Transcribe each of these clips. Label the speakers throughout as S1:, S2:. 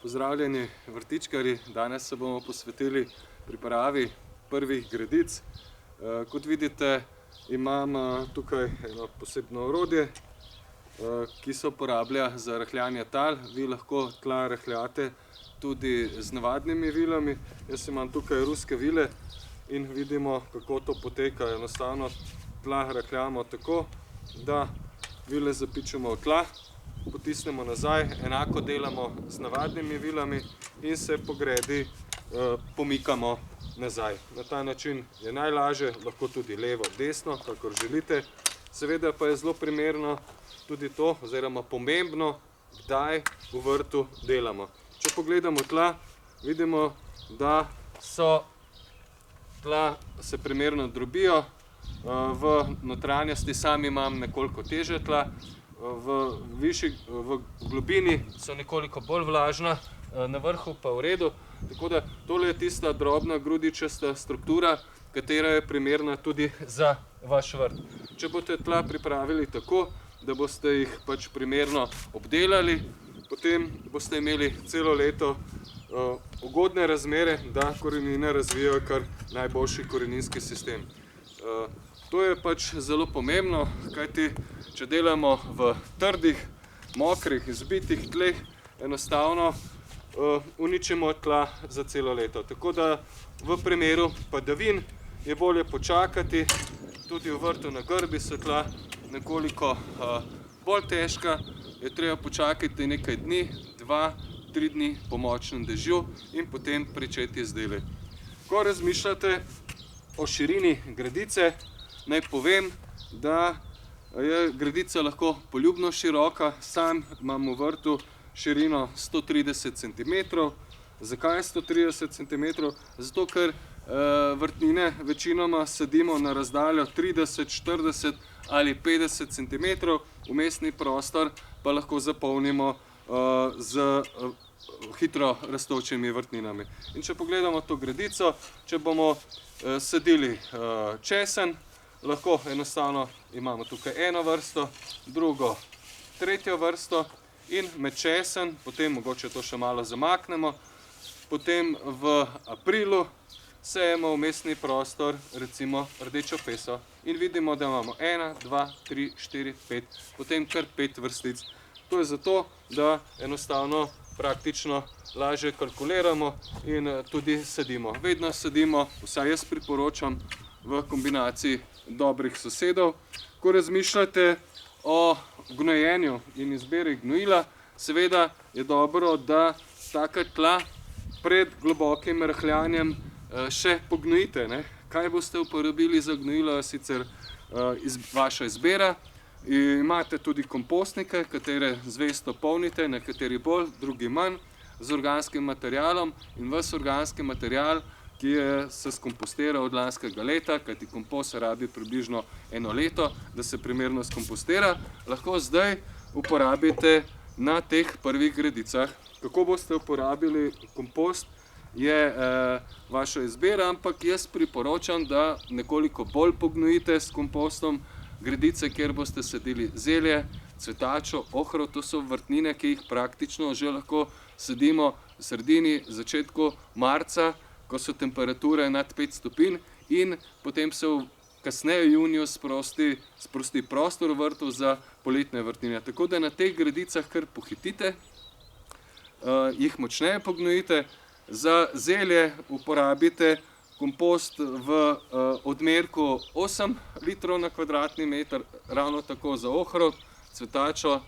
S1: Pozdravljeni vrtičkarji, danes se bomo posvetili pripravi prvih gredic. Kot vidite, imam tukaj eno posebno orodje, ki se uporablja za rahljanje tal. Vi lahko tla rahljate tudi z navadnimi vilami. Jaz imam tukaj ruske vile in vidimo, kako to poteka. Enostavno tla rahljamo tako, da vile zapičemo v tla, potisnemo nazaj, enako delamo z navadnimi vilami in se po gredi pomikamo nazaj. Na ta način je najlažje, lahko tudi levo, desno, kakor želite. Seveda pa je zelo primerno tudi to, oziroma pomembno, kdaj v vrtu delamo. Če pogledamo tla, vidimo, da so tla se primerno drobijo. V notranjosti sam imam nekoliko težja tla, v globini so nekoliko bolj vlažna, na vrhu pa v redu. Tako da tole je tista drobna grudičasta struktura, katera je primerna tudi za vaš vrt. Če boste tla pripravili tako, da boste jih pač primerno obdelali, potem boste imeli celo leto ugodne razmere, da korenine razvijajo kar najboljši koreninski sistem. To je pač zelo pomembno, kajti če delamo v trdih, mokrih, zbitih tleh, enostavno uničimo tla za celo leto. Tako da v primeru padavin je bolje počakati, tudi v vrtu na grbi so tla nekoliko bolj težka, je treba počakati nekaj dni, 2-3 dni po močnem dežju in potem pričeti z deli. Ko razmišljate o širini gredice, naj povem, da je gredica lahko poljubno široka. Sam imam v vrtu širino 130 cm. Zakaj 130 cm? Zato, ker vrtnine večinoma sadimo na razdaljo 30, 40 ali 50 cm, vmesni prostor pa lahko zapolnimo z hitro rastočimi vrtninami. In če pogledamo to gredico, če bomo sadili česen, lahko enostavno imamo tukaj eno vrsto, drugo, tretjo vrsto in med česen, potem mogoče to še malo zamaknemo, potem v aprilu sejemo vmesni prostor, recimo rdečo peso in vidimo, da imamo 1, 2, 3, 4, 5, potem kar 5 vrstic. To je zato, da enostavno praktično lažje kalkuliramo in tudi sadimo. Vedno sadimo, vsaj jaz priporočam, v kombinaciji dobrih sosedov. Ko razmišljate o gnojenju in izbiri gnojila, seveda je dobro, da taka tla pred globokim rahljanjem še pognojite. Kaj boste uporabili za gnojilo, je sicer vaša izbira. Imate tudi kompostnike, katere zvesto polnite, nekateri bolj, drugi manj, z organskim materialom, in ves organski material, ki se skompostira od lanskega leta, kajti kompost rabi približno 1 leto, da se primerno skompostira, lahko zdaj uporabite na teh prvih gredicah. Kako boste uporabili kompost, je vaša izbira, ampak jaz priporočam, da nekoliko bolj pognojite s kompostom gredice, kjer boste sadili zelje, cvetačo, ohrovt. To so vrtnine, ki jih praktično že lahko sadimo v sredini, začetku marca, ko so temperature nad 5 stopinj, in potem se kasneje v juniju sprosti prostor v vrtu za poletne vrtnine. Tako da na teh gredicah kar pohitite, jih močneje pognojite. Za zelje uporabite kompost v odmerku 8 litrov na kvadratni meter, ravno tako za ohrovt, cvetačo,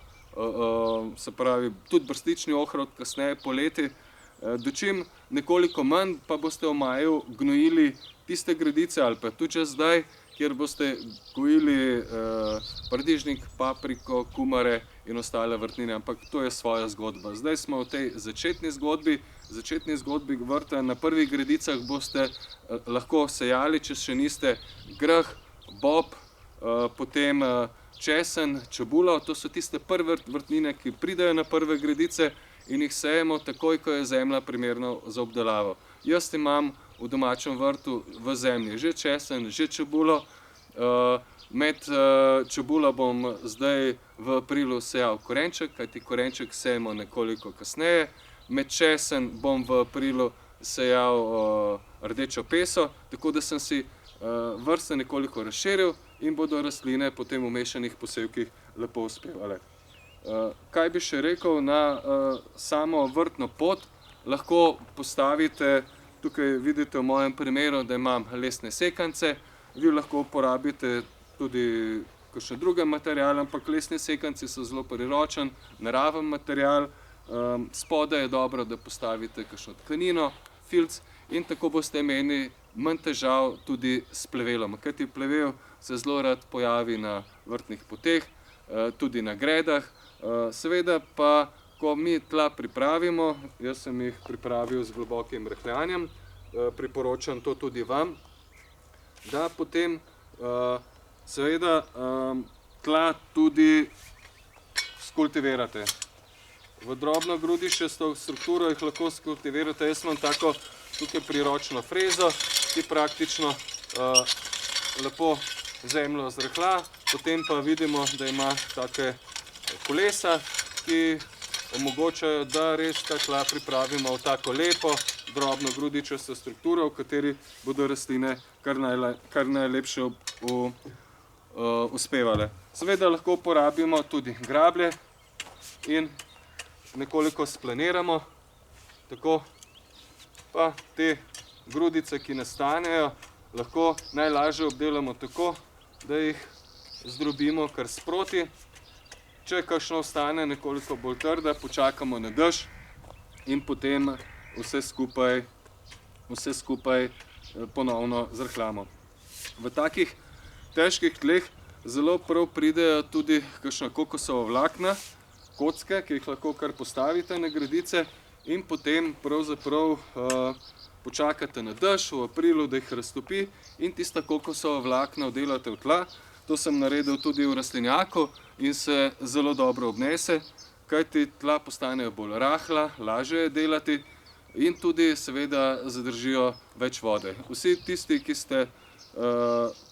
S1: se pravi tudi brstični ohrovt kasneje poleti. Dočim nekoliko manj pa boste v maju gnojili tiste gredice, ali pa tudi že zdaj, kjer boste gojili paradižnik, papriko, kumare in ostale vrtnine, ampak to je svoja zgodba. Zdaj smo v tej začetni zgodbi vrta. Na prvih gredicah boste lahko sejali, če še niste, grah, bob, potem česen, čebulo. To so tiste prve vrtnine, ki pridejo na prve gredice in jih sejemo takoj, ko je zemlja primerna za obdelavo. Jaz imam v domačem vrtu v zemlji že česen, že čebulo. Med čebulo bom zdaj v aprilu sejal korenček, kajti korenček sejemo nekoliko kasneje. med česen bom v aprilu sejal rdečo peso, tako da sem si vrste nekoliko razširil in bodo rastline potem v mešanih posevkih lepo uspevale. Kaj bi še rekel na samo vrtno pot? Lahko postavite, tukaj vidite v mojem primeru, da imam lesne sekance, vi lahko uporabite tudi kakšen druge materiale, ampak lesni sekanci so zelo priročen, naraven material. Spodaj je dobro, da postavite kakšno tkanino, filc in tako boste imeli manj težav tudi s plevelom. Kajti plevel se zelo rad pojavi na vrtnih poteh, tudi na gredah. Seveda pa, ko mi tla pripravimo, jaz sem jih pripravil z globokim rahljanjem, priporočam to tudi vam, da potem seveda tla tudi skultivirate. V drobno grudiščasto strukturo jih lahko skultivirate. Jaz imam tako tukaj priročno frezo, ki praktično lepo zemljo zrahla, potem pa vidimo, da ima take kolesa, ki omogočajo, da res ta tla pripravimo v tako lepo, drobno grudičasto strukturo, v kateri bodo rastline kar najlepše uspevale. Seveda lahko uporabimo tudi grablje in nekoliko splaniramo, tako pa te grudice, ki nastanejo, lahko najlažje obdelamo tako, da jih zdrobimo kar sproti. Če kakšno ostane nekoliko bolj trda, počakamo na dež in potem vse skupaj ponovno zrahljamo. V takih težkih tleh zelo prav pridejo tudi kakšna kokosova vlakna, kocke, ki jih lahko kar postavite na gredice in potem pravzaprav počakate na dež v aprilu, da jih raztopi in tista kokosova vlakna vdelate v tla. To sem naredil tudi v rastlinjaku in se zelo dobro obnese, kajti tla postanejo bolj rahla, lažje je delati in tudi seveda zadržijo več vode. Vsi tisti,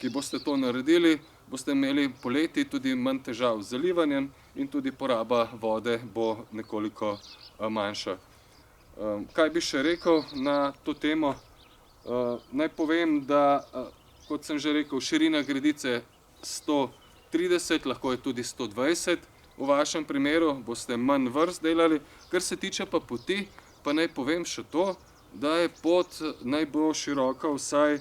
S1: ki boste to naredili, boste imeli poleti tudi manj težav z zalivanjem in tudi poraba vode bo nekoliko manjša. Kaj bi še rekel na to temo? Naj povem, da, kot sem že rekel, širina gredice 130, lahko je tudi 120. V vašem primeru boste manj vrst delali. Kar se tiče pa poti, pa naj povem še to, da je pot naj bo široka vsaj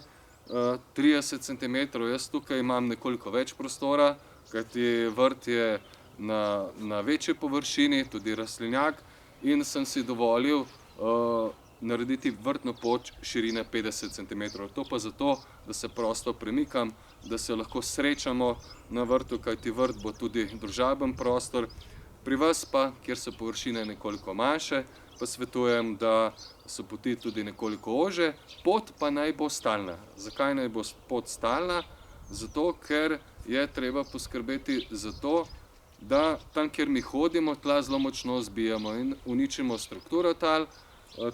S1: 30 cm. Jaz tukaj imam nekoliko več prostora, kajti vrt je na večji površini, tudi rastlinjak, in sem si dovolil narediti vrtno pot širine 50 cm. To pa zato, da se prosto premikam, da se lahko srečamo na vrtu, kajti vrt bo tudi družaben prostor. Pri vas pa, kjer so površine nekoliko manjše, pa svetujem, da so poti tudi nekoliko ožje, pot pa naj bo stalna. Zakaj naj bo pot stalna? Zato, ker je treba poskrbeti za to, da tam, kjer mi hodimo, tla zelo močno zbijamo in uničimo strukturo tal.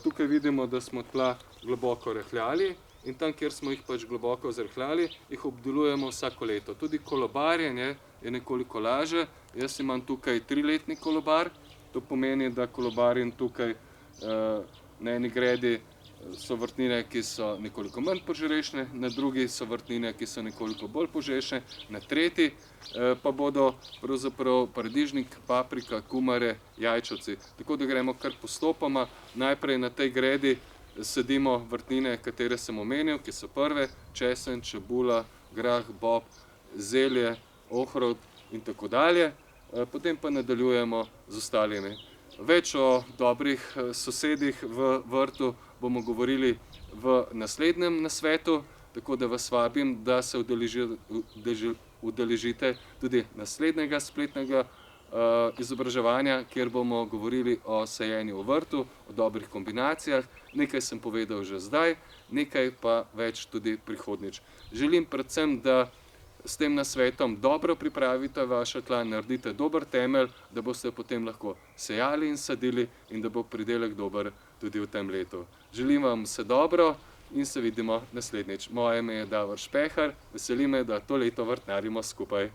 S1: Tukaj vidimo, da smo tla globoko rahljali in tam, kjer smo jih pač globoko zrahljali, jih obdelujemo vsako leto. Tudi kolobarjenje je nekoliko lažje. Jaz imam tukaj 3-letni kolobar. To pomeni, da kolobarjem tukaj na eni gredi so vrtnine, ki so nekoliko manj požrešne, na drugi so vrtnine, ki so nekoliko bolj požrešne, na tretji pa bodo pravzaprav paradižnik, paprika, kumare, jajčevci. Tako da gremo kar postopoma. Najprej na tej gredi sadimo vrtnine, katere sem omenil, ki so prve: česen, čebula, grah, bob, zelje, ohrovt in tako dalje. Potem pa nadaljujemo z ostalimi. Več o dobrih sosedih v vrtu bomo govorili v naslednjem nasvetu, tako da vas vabim, da se udeležite tudi naslednjega spletnega izobraževanja, kjer bomo govorili o sajenju v vrtu, o dobrih kombinacijah. Nekaj sem povedal že zdaj, nekaj pa več tudi prihodnjič. Želim predvsem, da s tem nasvetom dobro pripravite vaša tla, naredite dober temelj, da boste potem lahko sejali in sadili in da bo pridelek dober tudi v tem letu. Želim vam vse dobro in se vidimo naslednjič. Moje ime je Davor Špehar, veseli me, da to leto vrtnarimo skupaj.